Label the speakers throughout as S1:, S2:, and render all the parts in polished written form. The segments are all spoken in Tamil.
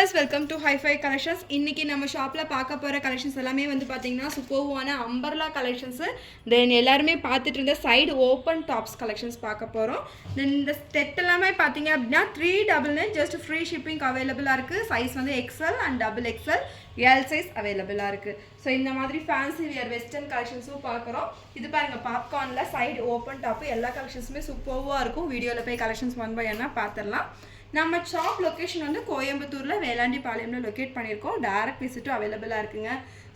S1: Viewers welcome to HiFi Collections. இன்றைக்கி நம்ம ஷாப்பில் பார்க்க போகிற கலெக்ஷன்ஸ் எல்லாமே வந்து பார்த்திங்கன்னா சூப்பர்வான அம்பர்லா கலெக்ஷன்ஸு. தென் எல்லாருமே பார்த்துட்டு இருந்த சைடு ஓப்பன் டாப்ஸ் கலெக்ஷன்ஸ் பார்க்க போகிறோம். தென் இந்த செட் எல்லாமே பார்த்தீங்க அப்படின்னா 399 ஜஸ்ட் ஃப்ரீ ஷிப்பிங் அவைலபிளாக இருக்குது. சைஸ் வந்து XL and double XL L size அவைலபிளாக இருக்குது. ஸோ இந்த மாதிரி ஃபேன்சி வியர் வெஸ்டர்ன் கலெக்ஷன்ஸும் பார்க்குறோம். இது பாருங்கள், பாப்கார்னில் சைடு ஓப்பன் டாப்பு எல்லா கலெக்ஷன்ஸுமே சூப்பர்வாக இருக்கும். வீடியோவில் போய் கலெக்ஷன்ஸ் ஒன் பை ஒன்னாக பார்த்துடலாம். நம்ம ஷாப் லொக்கேஷன் வந்து கோயம்புத்தூரில் வேளாண்டிபாளையம்ல லொக்கேட் பண்ணியிருக்கோம். டைரக்ட் விசிட்டும் அவைலபிளாக இருக்குங்க.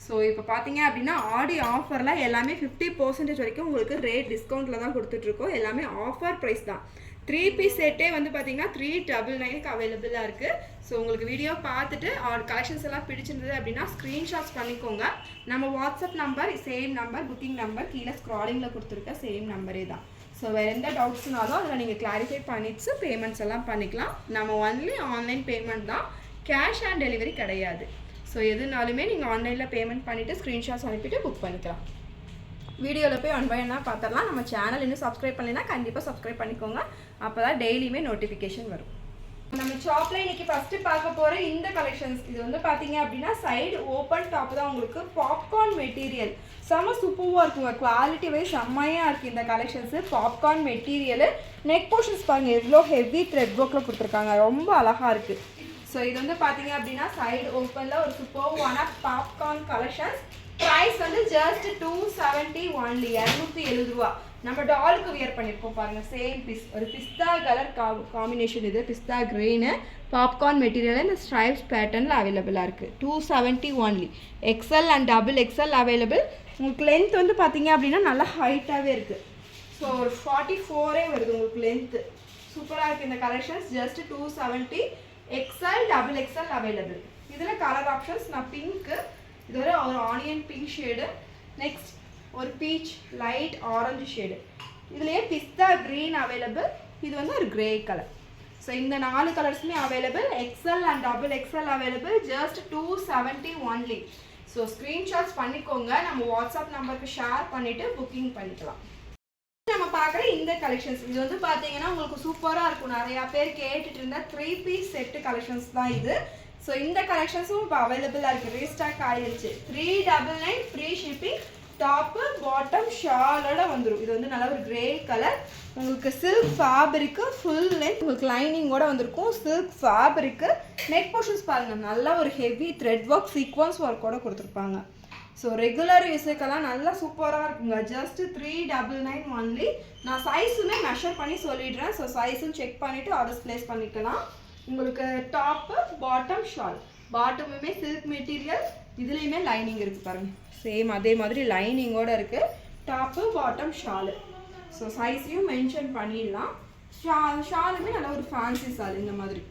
S1: ஸோ இப்போ பார்த்தீங்க அப்படின்னா ஆடி ஆஃபரில் எல்லாமே 50% வரைக்கும் உங்களுக்கு ரேட் டிஸ்கவுண்ட்டில் தான் கொடுத்துட்ருக்கோம். எல்லாமே ஆஃபர் ப்ரைஸ் தான். 3 பீஸ் செட்டே வந்து பார்த்தீங்கன்னா 399க்கு அவைலபிளாக இருக்குது. ஸோ உங்களுக்கு வீடியோ பார்த்துட்டு கலெக்ஷன்ஸ் எல்லாம் பிடிச்சிருந்தது அப்படின்னா ஸ்க்ரீன்ஷாட்ஸ் பண்ணிக்கோங்க. நம்ம WhatsApp number same number, booking number கீழே ஸ்க்ராலிங்கில் கொடுத்துருக்க சேம் நம்பரே தான். ஸோ வேறு எந்த டவுட்ஸ்னாலும் அதில் நீங்கள் கிளாரிஃபை பண்ணிட்டு பேமெண்ட்ஸ் எல்லாம் பண்ணிக்கலாம். நம்ம ஒன்லி ஆன்லைன் பேமெண்ட் தான், கேஷ் ஆன் டெலிவரி கிடையாது. ஸோ எதுனாலுமே நீங்கள் ஆன்லைனில் பேமெண்ட் பண்ணிவிட்டு ஸ்க்ரீன்ஷாட்ஸ் அனுப்பிட்டு புக் பண்ணிக்கலாம். வீடியோவில் போய் ஒன் பை ஒன்னாக பார்த்துடலாம். நம்ம சேனல் இன்னும் சப்ஸ்கிரைப் பண்ணலைன்னா கண்டிப்பாக சப்ஸ்கிரைப் பண்ணிக்கோங்க. அப்போ தான் டெய்லியுமே நோட்டிஃபிகேஷன் வரும். நம்ம ஷாப்பில் இன்றைக்கி ஃபஸ்ட்டு பார்க்க போகிற இந்த கலெக்ஷன்ஸ், இது வந்து பார்த்தீங்க அப்படின்னா சைடு ஓப்பன் டாப் தான். உங்களுக்கு பாப்கார்ன் மெட்டீரியல் செம்ம சூப்பராக இருக்குங்க. குவாலிட்டி வைஸ் செம்மையாக இருக்குது இந்த collections. Popcorn material, neck portions பாருங்கள் எவ்வளோ ஹெவி த்ரெட் ஒர்க்கில் கொடுத்துருக்காங்க, ரொம்ப அழகாக இருக்குது. ஸோ இது வந்து பார்த்தீங்க அப்படின்னா சைடு ஓப்பனில் ஒரு சூப்பர்வான பாப்கார்ன் கலெக்ஷன்ஸ். ப்ரைஸ் வந்து ஜஸ்ட் 270 ஒன்லி, 270 ரூபா. நம்ம டாலுக்கு வியர் பண்ணியிருப்போம் பாருங்கள், சேம் பீஸ். ஒரு பிஸ்தா கலர் காம்பினேஷன், இது பிஸ்தா க்ரீனு பாப்கார்ன் மெட்டீரியல் இந்த ஸ்ட்ரைப்ஸ் பேட்டர்னில் அவைலபிளாக இருக்குது. 270 only. XL and double XL available. உங்களுக்கு லென்த் வந்து பார்த்தீங்க அப்படின்னா நல்லா ஹைட்டாகவே இருக்குது. ஸோ ஒரு 44 வருது உங்களுக்கு லென்த்து. சூப்பராக இருக்குது இந்த collections. Just 270. XL double XL available. இதில் கலர் ஆப்ஷன்ஸ் நான் பிங்க்கு, இது ஒரு ஆனியன் பிங்க் ஷேடு, நெக்ஸ்ட் ஒரு பீச் லைட் ஆரஞ்சு ஷேடு, இதுலேயே பிஸ்தா க்ரீன் அவைலபிள். இது வந்து ஒரு கிரே கலர். ஸோ இந்த 4 கலர்ஸுமே available. XL and double XL available. Just 270 only. So screenshots பண்ணிக்கோங்க. நம்ம வாட்ஸ்அப் நம்பருக்கு ஷேர் பண்ணிவிட்டு புக்கிங் பண்ணிக்கலாம். நம்ம பார்க்குற இந்த கலெக்ஷன்ஸ், இது வந்து பார்த்தீங்கன்னா உங்களுக்கு சூப்பராக இருக்கும். நிறையா பேர் கேட்டுட்டு இருந்த 3 பீஸ் செட்டு கலெக்ஷன்ஸ் தான் இது. ஸோ இந்த கலெக்ஷன்ஸும் இப்போ அவைலபிளாக இருக்குது. ரீஸ்டாக் ஆகிடுச்சு. 399 ஃப்ரீ ஷிப்பிங். டாப்பு பாட்டம் ஷாலோட வந்துடும். இது வந்து நல்ல ஒரு கிரே கலர். உங்களுக்கு சில்க் ஃபேப்ரிக்கு ஃபுல் லென்த், உங்களுக்கு லைனிங்கோட வந்திருக்கும். சில்க் ஃபேப்ரிக்கு நெக் போர்ஷன்ஸ் பாருங்கள், நல்லா ஒரு ஹெவி த்ரெட் ஒர்க் சீக்வன்ஸ் ஒர்க்கோட கொடுத்துருப்பாங்க. ஸோ ரெகுலர் யூஸுக்கெல்லாம் நல்லா சூப்பராக இருக்குங்க. Just 399 only. நான் சைஸுமே மெஷர் பண்ணி சொல்லிடுறேன். ஸோ சைஸும் செக் பண்ணிவிட்டு ஆர்டர்ஸ் ப்ளேஸ் பண்ணிக்கலாம். உங்களுக்கு டாப்பு பாட்டம் ஷால், பாட்டமுமே சில்க் மெட்டீரியல், இதுலேயுமே லைனிங் இருக்குது பாருங்கள். சேம் அதே மாதிரி லைனிங்கோடு இருக்குது. Top bottom shawl. ஸோ சைஸையும் மென்ஷன் பண்ணிடலாம். ஷாலுமே நல்லா ஒரு ஃபேன்சி ஷால் இந்த மாதிரி.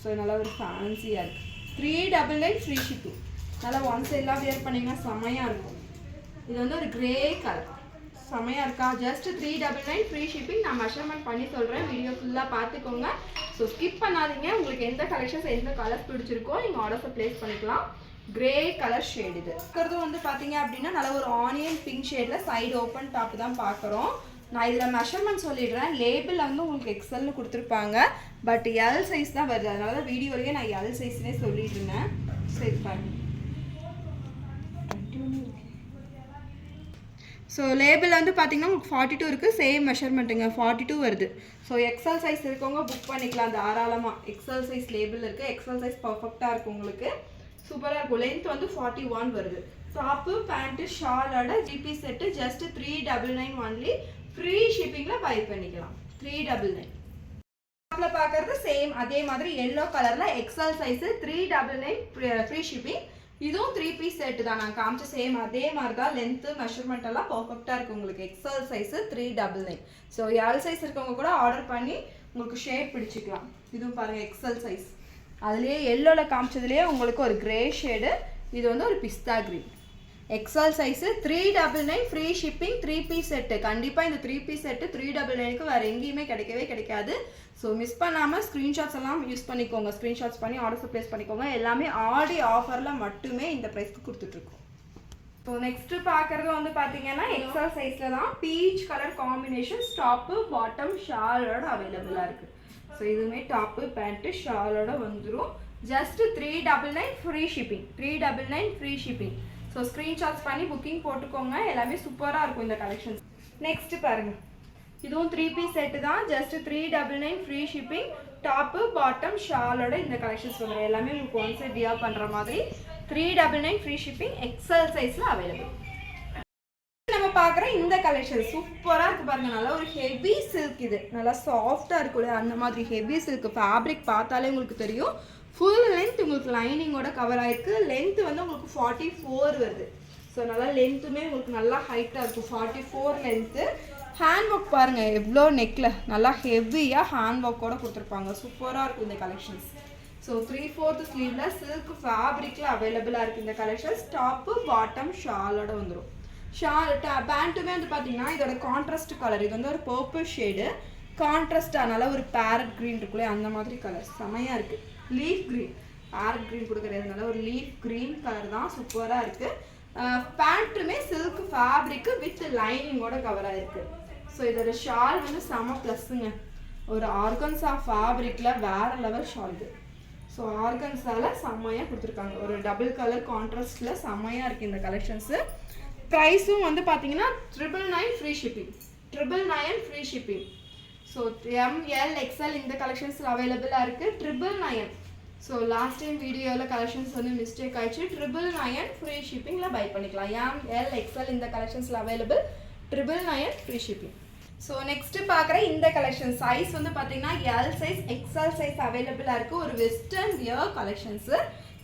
S1: ஸோ நல்லா ஒரு ஃபேன்சியாக இருக்குது. 399 ஃப்ரீ ஷிப்பிங். நல்லா ஒன் சைடெலாம் வியர் பண்ணிங்கன்னா செம்மையாக இருக்கும். இது வந்து ஒரு கிரே கலர், செம்மையாக இருக்கா. Just 399 free shipping. நான் மெஷர்மெண்ட் பண்ணி சொல்கிறேன், வீடியோ ஃபுல்லாக பார்த்துக்கோங்க. ஸோ ஸ்கிப் பண்ணாதீங்க. உங்களுக்கு எந்த கலெக்ஷன்ஸ் எந்த கலர்ஸ் பிடிச்சிருக்கோ நீங்கள் ஆர்டர்ஸை ப்ளேஸ் பண்ணிக்கலாம். கிரே கலர் ஷேட் இது இருக்கிறது வந்து பார்த்தீங்க அப்படின்னா நல்ல ஒரு ஆனியன் பிங்க் ஷேடில் சைடு ஓப்பன் டாப் தான் பார்க்குறோம். நான் இதில் மெஷர்மெண்ட் சொல்லிடுறேன். லேபிளில் வந்து உங்களுக்கு எக்ஸ்எல்னு கொடுத்துருப்பாங்க, பட் எல் சைஸ் தான் வருது. அதனால தான் வீடியோலேயே நான் எல் சைஸ்னே சொல்லிட்டு இருந்தேன். சரி பாருங்க. ஸோ லேபிள் வந்து பார்த்தீங்கன்னா உங்களுக்கு 42 இருக்குது. சேம் மெஷர்மெண்ட்டுங்க, 42 வருது. ஸோ எக்ஸ்எல் சைஸ் இருக்கவங்க புக் பண்ணிக்கலாம் தாராளமாக. எக்ஸ்எல் சைஸ் லேபிள் இருக்குது. எக்ஸ்எல் சைஸ் பர்ஃபெக்டாக இருக்கும் உங்களுக்கு. சூப்பராக இருக்கும். லென்த் வந்து 41 வருது. டாப்பு பேண்ட்டு ஷாலோட ஜிபி செட்டு ஜஸ்ட் 399 ஒன்லி. ஃப்ரீ ஷிப்பிங்கில் பை பண்ணிக்கலாம். 399. ஷாப்பில் பார்க்குறது சேம் அதே மாதிரி எல்லோ கலரில் எக்ஸ்எல் சைஸு 399 ஃப்ரீ ஷிப்பிங். இதுவும் 3 பீஸ் செட்டு தான். நான் காமிச்ச சேம் அதே மாதிரி தான். லென்த்து மெஷர்மெண்ட் எல்லாம் பர்ஃபெக்டாக இருக்குது உங்களுக்கு. XL size 399. So L size இருக்கவங்க கூட ஆர்டர் பண்ணி உங்களுக்கு ஷேட் பிடிச்சிக்கலாம். இதுவும் பாருங்கள் எக்ஸ்எல் சைஸ். அதுலேயே எல்லோவில் காமிச்சதுலேயே உங்களுக்கு ஒரு கிரே ஷேடு. இது வந்து ஒரு பிஸ்தா green. XL size 399 free shipping. 3 piece set. கண்டிப்பாக இந்த 3 பீஸ் செட்டு 399க்கு வேறு எங்கேயுமே கிடைக்கவே கிடைக்காது. ஸோ மிஸ் பண்ணாமல் ஸ்க்ரீன்ஷாட்ஸ் எல்லாம் யூஸ் பண்ணிக்கோங்க. ஸ்க்ரீன்ஷாட்ஸ் பண்ணி ஆர்டர்ஸ் ப்ளேஸ் பண்ணிக்கோங்க. எல்லாமே ஆடி ஆஃபரில் மட்டுமே இந்த ப்ரைஸ்க்கு கொடுத்துட்ருக்கோம். ஸோ நெக்ஸ்ட்டு பார்க்குறது வந்து பார்த்தீங்கன்னா எக்ஸ்எல் சைஸில் தான். Peach colour combination. Top bottom ஷாலோட அவைலபிளாக இருக்குது. ஸோ இதுவுமே டாப்பு பேண்ட்டு ஷாலோட வந்துடும். just 399 free shipping. 399 free shipping. So screenshots பண்ணி புக்கிங் போட்டுக்கோங்க. எல்லாமே சூப்பராக இருக்கும் இந்த கலெக்ஷன்ஸ். நெக்ஸ்ட் பாருங்கள், இதுவும் 3 பீஸ் செட்டு தான். Just 399 free shipping. Top bottom ஷாலோட இந்த கலெக்ஷன்ஸ் வந்துடும். எல்லாமே உங்களுக்கு ஒன் சைட் வியர் பண்ணுற மாதிரி 399 ஃப்ரீ ஷிப்பிங். எக்ஸல் சைஸில் அவைலபிள். நம்ம பார்க்குற இந்த கலெக்ஷன் சூப்பராக இருக்குது பாருங்கள். நல்லா ஒரு ஹெவி சில்க், இது நல்லா சாஃப்டாக இருக்குல்ல அந்த மாதிரி ஹெவி சில்க். ஃபேப்ரிக் பார்த்தாலே உங்களுக்கு தெரியும். ஃபுல் லென்த் உங்களுக்கு லைனிங்கோட கவர் ஆகிருக்கு. லென்த் வந்து உங்களுக்கு 44 வருது. ஸோ நல்லா லென்த்துமே உங்களுக்கு நல்லா ஹைட்டாக இருக்கும். 44 லென்த்து. ஹேண்ட் ஒர்க் பாருங்கள் எவ்வளோ நெக்கில் நல்லா ஹெவியாக ஹேண்ட் ஒர்க்கோடு கொடுத்துருப்பாங்க. சூப்பராக இருக்கும் இந்த கலெக்ஷன்ஸ். ஸோ 3/4 ஸ்லீவில் சில்க் ஃபேப்ரிக்கில் அவைலபிளாக இருக்குது இந்த கலெக்ஷன்ஸ். டாப்பு பாட்டம் ஷாலோட வந்துடும். ஷால் பேண்ட்டுமே வந்து பார்த்தீங்கன்னா இதோட கான்ட்ராஸ்ட் கலர். இது வந்து ஒரு பர்பிள் ஷேடு கான்ட்ராஸ்டாக நல்லா ஒரு பேரட் க்ரீன் இருக்குல்ல அந்த மாதிரி கலர் செமையாக இருக்குது. லீஃப் க்ரீன், பேரட் க்ரீன் கொடுக்குறதுனால ஒரு லீஃப் க்ரீன் கலர் தான். சூப்பராக இருக்குது. பேண்ட்டுமே சில்க் ஃபேப்ரிக்கு வித் லைனிங்கோட கவராக இருக்குது. ஸோ இதோட ஷால் வந்து செம ப்ளஸ்ஸுங்க. ஒரு ஆர்கன்ஸா ஃபேப்ரிக்கில் வேறு லெவல் ஷால் இது. ஸோ ஆர்கன்ஸாவில் செம்மையாக கொடுத்துருக்காங்க. ஒரு டபுள் கலர் கான்ட்ராஸ்டில் செம்மையாக இருக்குது இந்த கலெக்ஷன்ஸு. ப்ரைஸும் வந்து பார்த்தீங்கன்னா 999 free shipping. 999 free shipping. So ML XL இந்த கலெக்ஷன்ஸில் அவைலபிளாக இருக்குது. 999. ஸோ லாஸ்ட் டைம் வீடியோவில் கலெக்ஷன்ஸ் வந்து மிஸ்டேக் ஆயிடுச்சு. 999 ஃப்ரீ ஷிப்பிங்கில் பை பண்ணிக்கலாம். ML XL இந்த கலெக்ஷன்ஸில் available. 999 free shipping. So next பார்க்குற இந்த கலெக்ஷன் சைஸ் வந்து பார்த்தீங்கன்னா L சைஸ் XL சைஸ் அவைலபிளாக இருக்குது. ஒரு வெஸ்டர்ன் வியர் கலெக்ஷன்ஸு.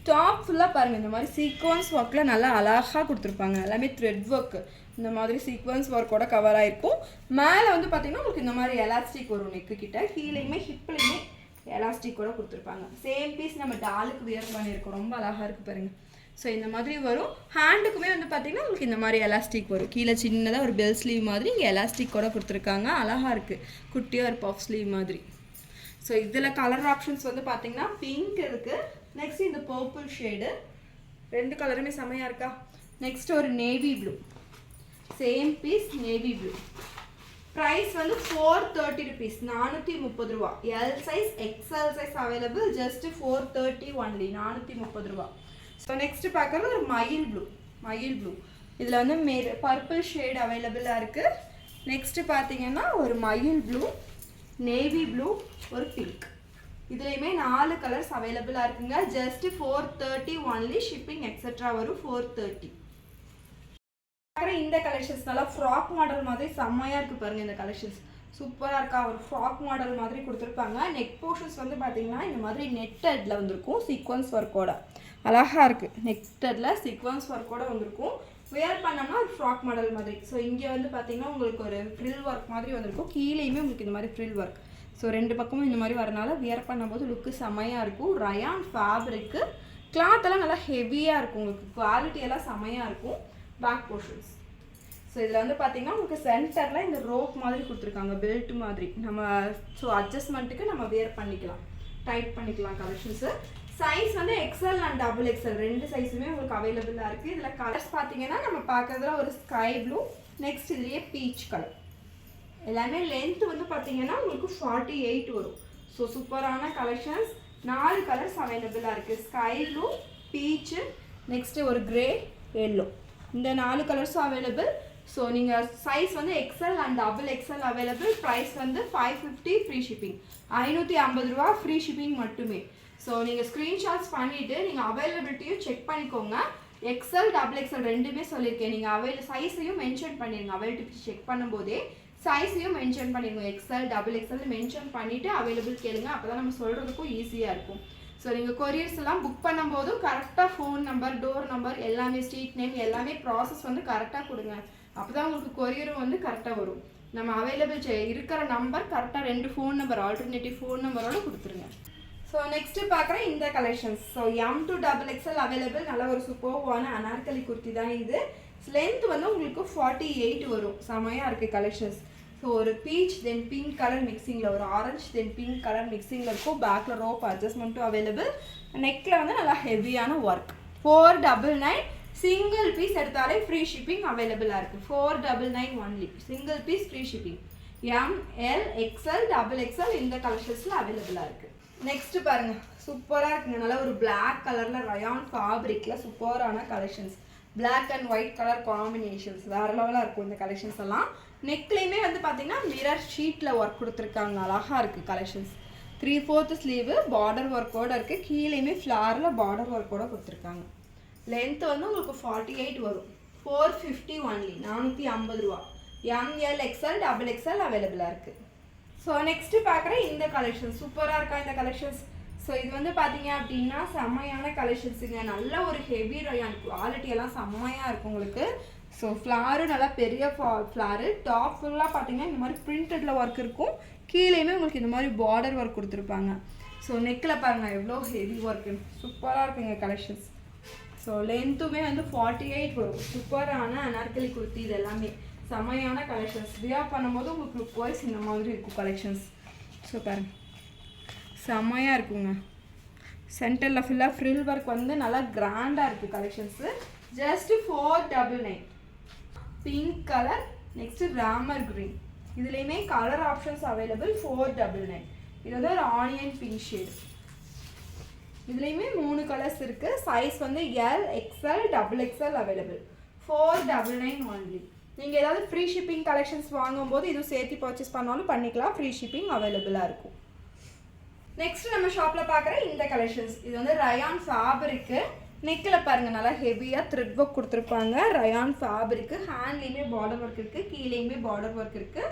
S1: டாப் ஃபுல்லாக பாருங்கள் இந்த மாதிரி சீக்வன்ஸ் ஒர்க்கில் நல்லா அழகாக கொடுத்துருப்பாங்க. எல்லாமே த்ரெட் ஒர்க்கு இந்த மாதிரி சீக்வன்ஸ் ஒர்க்கோட கவர் ஆகிருக்கும். மேலே வந்து பார்த்தீங்கன்னா உங்களுக்கு இந்த மாதிரி எலாஸ்டிக் வரும் நெக்கு கிட்ட. கீழேயுமே ஹிப்லையுமே எலாஸ்டிக்கோட கொடுத்துருப்பாங்க. சேம் பீஸ் நம்ம டாலுக்கு வியர் பண்ணியிருக்கோம். ரொம்ப அழகாக இருக்குது பாருங்கள். ஸோ இந்த மாதிரி வரும். ஹேண்டுக்குமே வந்து பார்த்தீங்கன்னா உங்களுக்கு இந்த மாதிரி எலாஸ்டிக் வரும். கீழே சின்னதாக ஒரு பெல் ஸ்லீவ் மாதிரி இங்கே எலாஸ்டிக்கோட கொடுத்துருக்காங்க. அழகாக இருக்குது. குட்டியாக ஒரு பஃப் ஸ்லீவ் மாதிரி. ஸோ இதில் கலர் ஆப்ஷன்ஸ் வந்து பார்த்தீங்கன்னா பிங்க் இருக்குது. நெக்ஸ்ட் இந்த பர்பிள் ஷேடு. 2 கலருமே செமையாக இருக்கா. நெக்ஸ்ட் ஒரு navy blue. Same piece navy blue. Price வந்து 430 ருபீஸ். 430 ரூபா. L size XL size available. Just 430 only. 430 ரூபா. ஸோ நெக்ஸ்ட் பார்க்குறது ஒரு மயில் ப்ளூ. மயில் ப்ளூ இதில் வந்து பர்பிள் ஷேட் அவைலபிளாக இருக்குது. நெக்ஸ்ட்டு பார்த்தீங்கன்னா ஒரு மயில் ப்ளூ, நேவி ப்ளூ, ஒரு பிங்க். இதுலேயுமே 4 கலர்ஸ் அவைலபிளாக இருக்குங்க. Just 430 only. ஷிப்பிங் எக்ஸெட்ரா வரும் 430. இந்த கலெக்ஷன்ஸ் நல்லா ஃப்ராக் மாடல் மாதிரி செம்மையாக இருக்குது பாருங்கள். இந்த கலெக்ஷன்ஸ் சூப்பராக இருக்கா. ஒரு ஃப்ராக் மாடல் மாதிரி கொடுத்துருப்பாங்க. நெக் போர்ஷன்ஸ் வந்து பார்த்தீங்கன்னா இந்த மாதிரி நெட்டடில் வந்திருக்கும் சீக்வன்ஸ் ஒர்க்கோட. அழகாக இருக்குது. நெக்டடில் சீக்வன்ஸ் ஒர்க்கோட வந்திருக்கும். வேர் பண்ணோம்னா ஒரு ஃப்ராக் மாடல் மாதிரி. ஸோ இங்கே வந்து பார்த்தீங்கன்னா உங்களுக்கு ஒரு ஃப்ரில் ஒர்க் மாதிரி வந்திருக்கும். கீழேயுமே உங்களுக்கு இந்த மாதிரி ஃப்ரில் ஒர்க். ஸோ 2 பக்கமும் இந்த மாதிரி வரனால வியர் பண்ணும்போது லுக்கு செம்மையாக இருக்கும். Rayon fabric. கிளாத்தெல்லாம் நல்லா ஹெவியாக இருக்கும். உங்களுக்கு குவாலிட்டியெல்லாம் செம்மையாக இருக்கும். Back portions. ஸோ இதில் வந்து பார்த்தீங்கன்னா உங்களுக்கு சென்டரில் இந்த ரோப் மாதிரி கொடுத்துருக்காங்க. பெல்ட் மாதிரி. நம்ம ஸோ அட்ஜஸ்ட்மெண்ட்டுக்கு நம்ம வியர் பண்ணிக்கலாம். டைட் பண்ணிக்கலாம் கலெக்ஷன்ஸு. சைஸ் வந்து XL அண்ட் XXL 2 சைஸுமே உங்களுக்கு அவைலபிளாக இருக்குது. இதில் கலர்ஸ் பார்த்தீங்கன்னா நம்ம பார்க்குறதுல ஒரு ஸ்கை ப்ளூ. நெக்ஸ்ட் இதுலேயே பீச் கலர். எல்லாமே லென்த் வந்து பார்த்தீங்கன்னா உங்களுக்கு 48 வரும். ஸோ சூப்பரான கலெக்ஷன்ஸ். 4 கலர்ஸ் அவைலபிளாக இருக்குது. ஸ்கை ப்ளூ, பீச்சு, நெக்ஸ்ட்டு ஒரு கிரே, எல்லோ. இந்த 4 கலர்ஸும் அவைலபிள். ஸோ நீங்கள் சைஸ் வந்து XL and XXL available. Price வந்து 550 ஃப்ரீ ஷிப்பிங். 550 ரூபா ஃப்ரீ ஷிப்பிங் மட்டுமே. ஸோ நீங்கள் ஸ்க்ரீன்ஷாட்ஸ் பண்ணிவிட்டு நீங்கள் அவைலபிலிட்டியும் செக் பண்ணிக்கோங்க. XL XXL ரெண்டுமே சொல்லியிருக்கேன். நீங்கள் சைஸையும் மென்ஷன் பண்ணிடுங்க. அவைலபிலிட்டி செக் பண்ணும்போதே சைஸையும் மென்ஷன் பண்ணிடுங்க. XL XXL மென்ஷன் பண்ணிவிட்டு அவைலபிள் கேளுங்க. அப்போ தான் நம்ம சொல்கிறதுக்கும் ஈஸியாக இருக்கும். ஸோ நீங்கள் கொரியர்ஸ் எல்லாம் புக் பண்ணும்போதும் கரெக்டாக ஃபோன் நம்பர், டோர் நம்பர் எல்லாமே, ஸ்ட்ரீட் நேம் எல்லாமே ப்ராசஸ் வந்து கரெக்டாக கொடுங்க. அப்போ தான் உங்களுக்கு கொரியரும் வந்து கரெக்டாக வரும். நம்ம அவைலபிள் இருக்கிற நம்பர் கரெக்டாக 2 ஃபோன் நம்பர் ஆல்டர்னேட்டிவ் ஃபோன் நம்பரோடு கொடுத்துருங்க. ஸோ நெக்ஸ்ட்டு பார்க்குற இந்த collections. So M to XXL available. நல்ல ஒரு சூப்பர்வான அனார்கலி குர்த்தி தான் இது. லென்த் வந்து உங்களுக்கு 48 வரும். செமையாக இருக்குது கலெக்ஷன்ஸ். ஸோ ஒரு பீச் தென் பிங்க் கலர் மிக்சிங்கில், ஒரு ஆரஞ்ச் தென் பிங்க் கலர் மிக்சிங்கில் இருக்கும். பேக்கில் ரோப் அட்ஜஸ்ட்மெண்ட்டும் அவைலபிள். நெக்கில் வந்து நல்லா ஹெவியான ஒர்க். 499. சிங்கிள் பீஸ் எடுத்தாலே ஃப்ரீ ஷிப்பிங் அவைலபிளாக இருக்குது. 499 only. Single piece free shipping. M, L, XL, XXL இந்த கலெக்ஷன்ஸில் அவைலபிளாக இருக்குது. நெக்ஸ்ட் பாருங்க, சூப்பராக இருக்குங்க. நல்லா ஒரு பிளாக் கலரில் ரயான் ஃபேப்ரிக்கில் சூப்பரான collections. Black and white colour combinations வேறு லெவலாக இருக்கும் இந்த கலெக்ஷன்ஸ் எல்லாம். நெக்லேயுமே வந்து பார்த்தீங்கன்னா மிரர் ஷீட்டில் ஒர்க் கொடுத்துருக்காங்க. அழகாக இருக்குது கலெக்ஷன்ஸ். 3/4 ஸ்லீவு பார்டர் ஒர்க்கோடு இருக்குது. கீழேயுமே ஃப்ளாரில் பார்டர் ஒர்க்கோடு கொடுத்துருக்காங்க. லென்த்து வந்து உங்களுக்கு 48 வரும். 450 ஒன்லி, 450 ரூபா. ML XL XXL அவைலபிளாக இருக்குது. ஸோ நெக்ஸ்ட்டு பார்க்குற இந்த கலெக்ஷன் சூப்பராக இருக்கா இந்த கலெக்ஷன்ஸ். ஸோ இது வந்து பார்த்தீங்க அப்படின்னா செம்மையான கலெக்ஷன்ஸுங்க. நல்ல ஒரு ஹெவி ரயான், குவாலிட்டியெல்லாம் செம்மையாக இருக்கும் உங்களுக்கு. ஸோ ஃப்ளாரு நல்லா பெரிய ஃப்ளாரு. டாப் ஃபுல்லாக பார்த்தீங்கன்னா இந்த மாதிரி பிரிண்டடில் ஒர்க் இருக்கும். கீழேயுமே உங்களுக்கு இந்த மாதிரி பார்டர் ஒர்க் கொடுத்துருப்பாங்க. ஸோ நெக்கில் பாருங்கள் எவ்வளோ ஹெவி ஒர்க்கு, சூப்பராக இருக்குங்க கலெக்ஷன்ஸ். ஸோ லென்த்துமே வந்து 48 வரும். சூப்பரான அனார்கலி குர்த்தி. இது எல்லாமே செம்மையான கலெக்ஷன்ஸ். வியர் பண்ணும்போது உங்களுக்கு லுக் வைஸ் இந்த மாதிரி இருக்கும் கலெக்ஷன்ஸ். ஸோ பாருங்க செம்மையாக இருக்குங்க. சென்டரில் ஃபுல்லாக ஃப்ரில் ஒர்க் வந்து நல்லா கிராண்டாக இருக்குது collections. Just 499. Pink colour, next Ramar green. இதுலேயுமே கலர் ஆப்ஷன்ஸ் அவைலபிள். 499. இது வந்து ஒரு ஆனியன் பிங்க் ஷேடு. இதுலேயுமே 3 கலர்ஸ் இருக்குது. சைஸ் வந்து L XL XXL available. 499 only. நீங்கள் ஏதாவது ஃப்ரீ ஷிப்பிங் கலெக்ஷன்ஸ் வாங்கும்போது இதுவும் சேர்த்து பர்ச்சேஸ் பண்ணாலும் பண்ணிக்கலாம். ஃப்ரீ ஷிப்பிங் அவைலபிளாக இருக்கும். நெக்ஸ்ட் நம்ம ஷாப்பில் பார்க்குற இந்த கலெக்ஷன்ஸ். இது வந்து ரயான் ஃபேப்ரிக்கு. நெக்கில் பாருங்கள் நல்லா ஹெவியாக த்ரெட் ஒர்க் கொடுத்துருப்பாங்க. Rayon fabric. ஹேண்ட்லேயுமே பார்டர் ஒர்க் இருக்குது, கீழேயுமே பார்டர் ஒர்க் இருக்குது.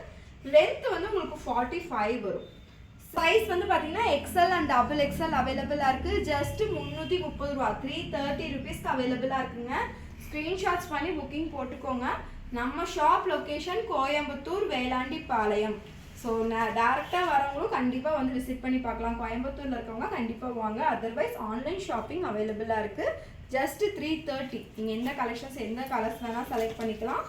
S1: லென்த்து வந்து உங்களுக்கு 45 வரும். சைஸ் வந்து பார்த்தீங்கன்னா XL அண்ட் XXL அவைலபிளாக இருக்குது. ஜஸ்ட்டு 330 ரூபா, 330 ருபீஸ்க்கு அவைலபிளாக இருக்குங்க. ஸ்க்ரீன்ஷாட்ஸ் பண்ணி புக்கிங் போட்டுக்கோங்க. நம்ம ஷாப் லொக்கேஷன் கோயம்புத்தூர் வேளாண்டி பாளையம். ஸோ நான் டேரெக்டாக வரவங்களும் கண்டிப்பாக வந்து விசிட் பண்ணி பார்க்கலாம். கோயம்புத்தூரில் இருக்கவங்க கண்டிப்பாக வாங்க. அதர்வைஸ் ஆன்லைன் ஷாப்பிங் அவைலபிளாக இருக்குது. ஜஸ்ட்டு 330. நீங்கள் எந்த கலெக்ஷன்ஸ் எந்த கலர்ஸ் வேணால் செலக்ட் பண்ணிக்கலாம்.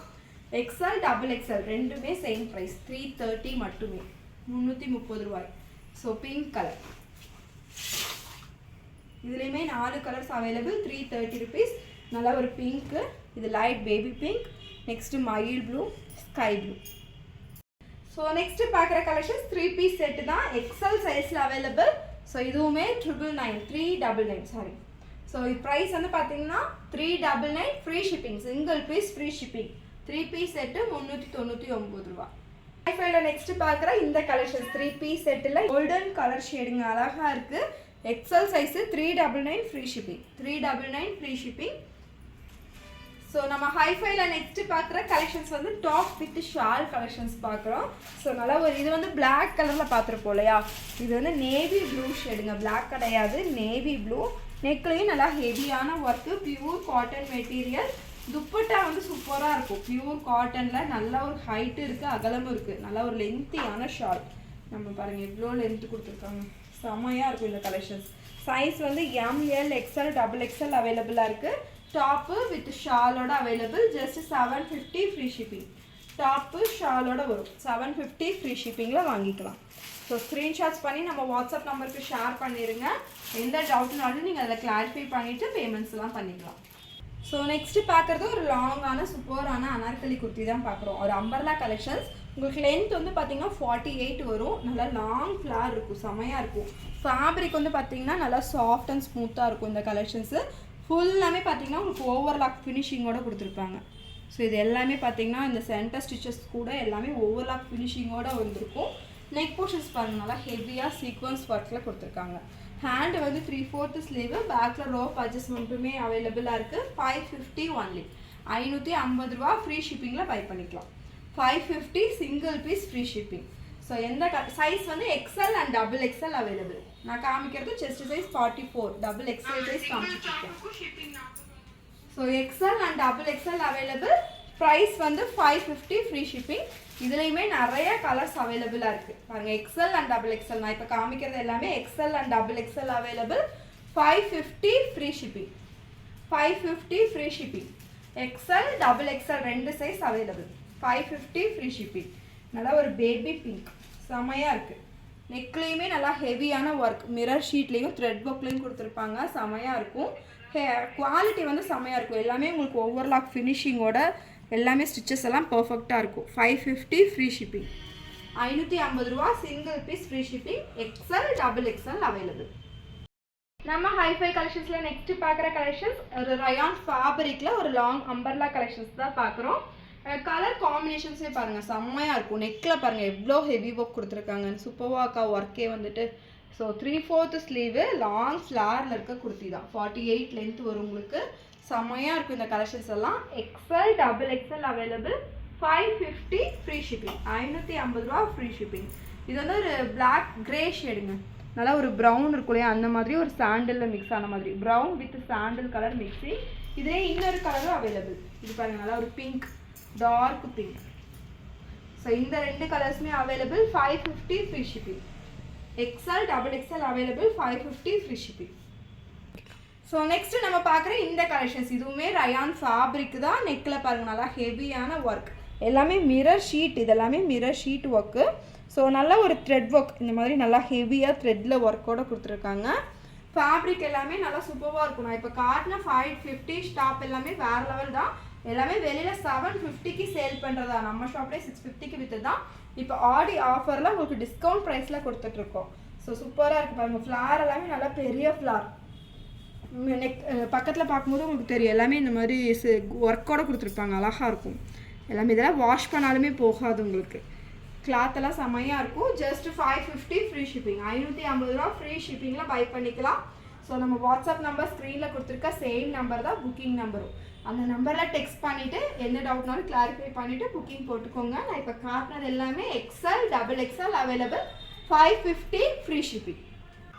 S1: XL XXL ரெண்டுமே சேம் ப்ரைஸ், 330 மட்டுமே, 330 ரூபாய். So pink colour. இதுலேயுமே 4 கலர்ஸ் அவைலபிள். 330 ருபீஸ். நல்லா ஒரு பிங்க்கு, இது லைட் பேபி பிங்க், நெக்ஸ்ட்டு மயில் blue, sky blue. So next பார்க்குற கலெக்ஷன்ஸ் 3 பீஸ் செட்டு தான். XL சைஸில் அவைலபிள். ஸோ இதுவுமே 399 சாரி. ஸோ ப்ரைஸ் வந்து பார்த்தீங்கன்னா 399 free shipping. Single piece free shipping. 3 piece set 399 ரூபா. ஹைஃபைல நெக்ஸ்ட் பார்க்குற இந்த கலெக்ஷன்ஸ் 3 பீஸ் செட்டில் கோல்டன் கலர் ஷேடுங்க, அழகாக இருக்குது. XL size 399 free shipping. 399 free shipping. So நம்ம ஹைஃபைல நெக்ஸ்ட் பார்க்குற கலெக்ஷன்ஸ் வந்து டாப் வித் ஷால் கலெக்ஷன்ஸ் பார்க்குறோம். ஸோ நல்லா ஒரு இது வந்து பிளாக் கலரில் பார்த்துருப்போம் இல்லையா, இது வந்து நேவி ப்ளூ ஷேடுங்க, பிளாக் கிடையாது, நேவி ப்ளூ. நெக்லையும் நல்லா ஹெவியான work, pure cotton material. Dupatta வந்து சூப்பராக இருக்கும், பியூர் காட்டனில். நல்ல ஒரு ஹைட்டு இருக்குது, அகலமும் இருக்குது. நல்லா ஒரு லென்த்தியான ஷால். நம்ம பாருங்கள் எவ்வளோ லென்த்து கொடுத்துருக்காங்க, செம்மையாக இருக்கும் இந்த கலெக்ஷன்ஸ். சைஸ் வந்து ML XL XXL அவைலபிளாக இருக்குது. டாப்பு வித் ஷாலோட available. Just 750 free shipping. Top ஷாலோட வரும். 750 ஃப்ரீ ஷிப்பிங்கில் வாங்கிக்கலாம். ஸோ ஸ்க்ரீன்ஷாட்ஸ் பண்ணி நம்ம வாட்ஸ்அப் நம்பருக்கு ஷேர் பண்ணிடுங்க. எந்த டவுட்னாலும் நீங்கள் அதில் கிளாரிஃபை பண்ணிவிட்டு பேமெண்ட்ஸ்லாம் பண்ணிக்கலாம். ஸோ நெக்ஸ்ட்டு பார்க்குறது ஒரு லாங்கான சூப்பரான அனார்கலி குர்த்தி தான் பார்க்குறோம். ஒரு அம்பர்லா கலெக்ஷன்ஸ். உங்களுக்கு லென்த் வந்து பார்த்தீங்கன்னா 48 வரும். நல்லா லாங் ஃப்ளார் இருக்கும், செமையாக இருக்கும். ஃபேப்ரிக் வந்து பார்த்தீங்கன்னா நல்லா சாஃப்ட் அண்ட் ஸ்மூத்தாக இருக்கும் இந்த கலெக்ஷன்ஸு. ஃபுல்லாமே பார்த்தீங்கன்னா உங்களுக்கு ஓவர்லாக் ஃபினிஷிங்கோடு கொடுத்துருப்பாங்க. ஸோ இது எல்லாமே பார்த்தீங்கன்னா இந்த சென்டர் ஸ்டிச்சஸ் கூட எல்லாமே ஓவர்லாக் ஃபினிஷிங்கோடு வந்திருக்கும். நெக் போர்ஷன்ஸ் பாருங்கள் நல்லா ஹெவியாக சீக்வன்ஸ் ஒர்க்கில் கொடுத்துருக்காங்க. ஹேண்டு வந்து 3/4 ஸ்லீவு. பேக்கில் ரோப் அட்ஜஸ்ட்மெண்ட்டுமே அவைலபிளாக இருக்குது. 550 ஒன்லி, 550 ரூபா. ஃப்ரீ ஷிப்பிங்கில் பை பண்ணிக்கலாம். 550 single piece free shipping. So எந்த சைஸ் வந்து XL அண்ட் XXL அவைலபிள். நான் காமிக்கிறது செஸ்ட் சைஸ் 44, XXL சைஸ் காமிச்சிருக்கேன். So XL and XXL available. Price வந்து 550 ஃப்ரீ ஷிப்பிங். இதுலேயுமே நிறைய கலர்ஸ் அவைலபிளாக இருக்குது பாருங்கள். XL அண்ட் XXL நான் இப்போ காமிக்கிறது எல்லாமே XL and XXL available. 550 free shipping. 550 free shipping. XL XXL ரெண்டு சைஸ் அவைலபிள். 550 free shipping. நல்லா ஒரு பேபி பிங்க், செமையாக இருக்குது. நெக்லேயுமே நல்லா ஹெவியான ஒர்க், மிரர் ஷீட்லேயும் த்ரெட் ஒர்க்லேயும் கொடுத்துருப்பாங்க, செமையாக இருக்கும். குவாலிட்டி வந்து செமையாக இருக்கும். எல்லாமே உங்களுக்கு ஓவர்லாக் ஃபினிஷிங்கோட எல்லாமே ஸ்டிச்சஸ் எல்லாம் பர்ஃபெக்டாக இருக்கும். 550 ஃப்ரீ ஷிப்பிங். 550 ரூபா. Single piece free shipping. XL XXL available. நம்ம ஹைஃபை கலெக்ஷன்ஸில் நெக்ஸ்ட் பார்க்குற கலெக்ஷன்ஸ் ஒரு ரயான் ஃபேப்ரிக்கில் ஒரு லாங் அம்பர்லா கலெக்ஷன்ஸ் தான் பார்க்குறோம். கலர் காம்பினேஷன்ஸே பாருங்கள் செம்மையாக இருக்கும். நெக்கில் பாருங்கள் எவ்வளோ ஹெவி ஒர்க் கொடுத்துருக்காங்க. சூப்பர்வாக்கா ஒர்க்கே வந்துட்டு. ஸோ 3/4 ஸ்லீவு லாங் ஃப்ளாரில் இருக்க குர்த்தி தான். 48 லென்த் வரும் உங்களுக்கு. செம்மையாக இருக்கும் இந்த கலெக்ஷன்ஸ் எல்லாம். XL XXL available. 550 free shipping. 550 ரூபா ஃப்ரீ ஷிப்பிங். இது வந்து ஒரு பிளாக் கிரே ஷேடுங்க. நல்லா ஒரு ப்ரௌன் இருக்கும் இல்லையா, அந்த மாதிரி ஒரு சாண்டலில் மிக்ஸ் ஆன மாதிரி brown with sandal colour mixie. இதே இன்னொரு கலரும் அவைலபிள். இது பாருங்கள் நல்லா ஒரு பிங்க், டார்க் பிங்க். ஸோ இந்த 2 கலர்ஸுமே available. 550 free shipping. XL XXL available. 550 free shipping. So next நம்ம பார்க்குற இந்த கலெக்ஷன்ஸ் இதுவுமே ரயான் ஃபேப்ரிக் தான். நெக்கில் பாருங்கள் நல்லா ஹெவியான ஒர்க். எல்லாமே மிரர் ஷீட். இதெல்லாமே மிரர் ஷீட் ஒர்க்கு. ஸோ நல்லா ஒரு த்ரெட் ஒர்க் இந்த மாதிரி நல்லா ஹெவியாக த்ரெட்டில் ஒர்க்கோடு கொடுத்துருக்காங்க. ஃபேப்ரிக் எல்லாமே நல்லா சூப்பராக இருக்கும். நான் இப்போ காட்டின 550 ஸ்டாப் எல்லாமே வேறு லெவல் தான். எல்லாமே வெளியில் 750க்கு சேல் பண்ணுறதா. நம்ம ஷாப்லேயே 650க்கு விற்று தான். இப்போ ஆடி ஆஃபரில் உங்களுக்கு டிஸ்கவுண்ட் ப்ரைஸில் கொடுத்துட்ருக்கோம். ஸோ சூப்பராக இருக்குது பாருங்கள். ஃப்ளார் எல்லாமே நல்லா பெரிய ஃப்ளார். பக்கத்தில் பார்க்கும்போது உங்களுக்கு தெரியும் எல்லாமே இந்த மாதிரி ஒர்க்கோடு கொடுத்துருப்பாங்க. அழகாக இருக்கும் எல்லாமே. இதெல்லாம் வாஷ் பண்ணாலுமே போகாது உங்களுக்கு. கிளாத்தெல்லாம் செம்மையாக இருக்கும். Just 550 free shipping. 550 ரூபா ஃப்ரீ ஷிப்பிங்கில் பை பண்ணிக்கலாம். ஸோ நம்ம வாட்ஸ்அப் நம்பர் ஸ்க்ரீனில் கொடுத்துருக்க சேம் நம்பர் தான் புக்கிங் நம்பரும். அந்த நம்பரில் டெக்ஸ்ட் பண்ணிவிட்டு எந்த டவுட்னாலும் கிளாரிஃபை பண்ணிவிட்டு புக்கிங் போட்டுக்கோங்க. நான் இப்போ காட்டினது எல்லாமே XL XXL available. 550 free shipping.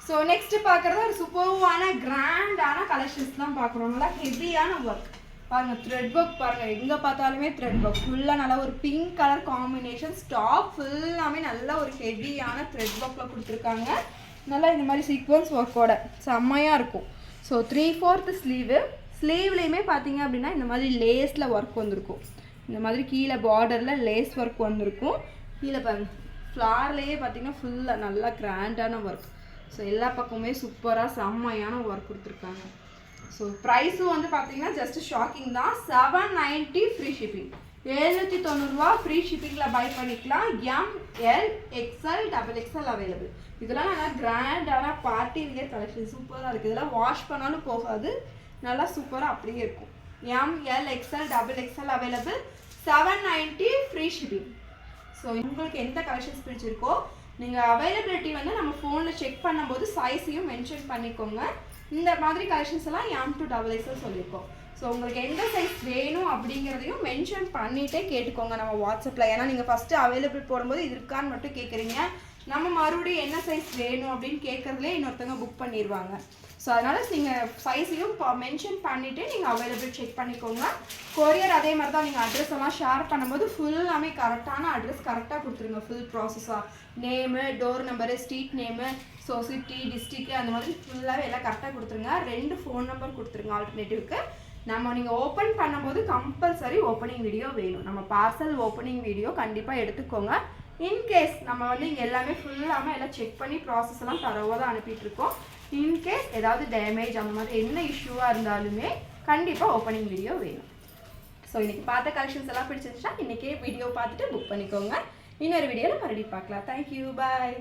S1: So next பார்க்குறது ஒரு சூப்பர்வான கிராண்டான கலெக்ஷன்ஸ் தான் பார்க்குறோம். நல்லா ஹெவியான ஒர்க் பாருங்கள். த்ரெட் ஒர்க் பாருங்கள். எங்கே பார்த்தாலுமே த்ரெட் ஒர்க். ஃபுல்லாக நல்லா ஒரு பிங்க் கலர் காம்பினேஷன். ஸ்டாப் ஃபுல்லாமே நல்லா ஒரு ஹெவியான த்ரெட் ஒர்க்கில் கொடுத்துருக்காங்க. நல்லா இந்த மாதிரி சீக்வன்ஸ் ஒர்க்கோட செம்மையாக இருக்கும். So 3/4 sleeve. ஸ்லீவ்லேயுமே பார்த்தீங்க அப்படின்னா இந்த மாதிரி லேஸில் ஒர்க் வந்திருக்கும். இந்த மாதிரி கீழே பார்டரில் லேஸ் ஒர்க் வந்திருக்கும். கீழே பாருங்கள் ஃப்ளார்லேயே பார்த்தீங்கன்னா ஃபுல்லாக நல்லா கிராண்டான ஒர்க். ஸோ எல்லா பக்கமுமே சூப்பராக செம்மையான ஒர்க் கொடுத்துருக்காங்க. ஸோ ப்ரைஸும் வந்து பார்த்தீங்கன்னா ஜஸ்ட் ஷாக்கிங் தான். 790 ஃப்ரீ ஷிப்பிங். 790 ரூபா ஃப்ரீ ஷிப்பிங்கில் பை பண்ணிக்கலாம். ML XL XXL available. இதெல்லாம் நல்லா கிராண்டான பார்ட்டி வியர் கலெக்ஷன் சூப்பராக இருக்குது. இதெல்லாம் வாஷ் பண்ணாலும் போகாது. நல்லா சூப்பராக அப்படியே இருக்கும். ML XL XXL available. 790 free shipping. So உங்களுக்கு எந்த கலெக்ஷன்ஸ் பிடிச்சிருக்கோ நீங்கள் அவைலபிலிட்டி வந்து நம்ம ஃபோனில் செக் பண்ணும்போது சைஸையும் மென்ஷன் பண்ணிக்கோங்க. இந்த மாதிரி கலெக்ஷன்ஸ் எல்லாம் M to XXL சொல்லியிருக்கோம். ஸோ உங்களுக்கு எந்த சைஸ் வேணும் அப்படிங்கிறதையும் மென்ஷன் பண்ணிகிட்டே கேட்டுக்கோங்க நம்ம வாட்ஸ்அப்பில். ஏன்னா நீங்கள் ஃபஸ்ட்டு அவைலபிள் போடும்போது இது இருக்கான்னு மட்டும் கேட்குறீங்க. நம்ம மறுபடியும் என்ன சைஸ் வேணும் அப்படின்னு கேட்குறதுலே இன்னொருத்தவங்க புக் பண்ணிடுவாங்க. ஸோ அதனால் நீங்கள் சைஸையும் மென்ஷன் பண்ணிவிட்டு நீங்கள் அவைலபிள் செக் பண்ணிக்கோங்க. கொரியர் அதே மாதிரி தான். நீங்கள் அட்ரஸ் எல்லாம் ஷேர் பண்ணும்போது ஃபுல்லாமே கரெக்டான அட்ரஸ் கரெக்டாக கொடுத்துருங்க. ஃபுல் ப்ராசஸாக name, door number, street name, so city, district அந்த மாதிரி ஃபுல்லாகவே எல்லாம் கரெக்டாக கொடுத்துருங்க. 2 ஃபோன் நம்பர் கொடுத்துருங்க ஆல்டர்னேட்டிவ்க்கு. நம்ம நீங்கள் ஓப்பன் பண்ணும்போது கம்பல்சரி ஓப்பனிங் வீடியோ வேணும். நம்ம பார்சல் ஓப்பனிங் வீடியோ கண்டிப்பாக எடுத்துக்கோங்க. இன்கேஸ் நம்ம வந்து இங்கே எல்லாமே ஃபுல்லாமல் எல்லாம் செக் பண்ணி ப்ராசஸ் எல்லாம் தரவாக தான் அனுப்பிட்டுருக்கோம். இன்கேஸ் ஏதாவது டேமேஜ் அந்த மாதிரி என்ன இஷ்யூவாக இருந்தாலுமே கண்டிப்பாக ஓப்பனிங் வீடியோ வேணும். ஸோ இன்றைக்கி பார்த்த கலெக்ஷன்ஸ் எல்லாம் பிடிச்சிருந்துச்சா இன்றைக்கே வீடியோ பார்த்துட்டு புக் பண்ணிக்கோங்க. இன்னொரு வீடியோவில் மறுபடியும் பார்க்கலாம். தேங்க்யூ, பாய்.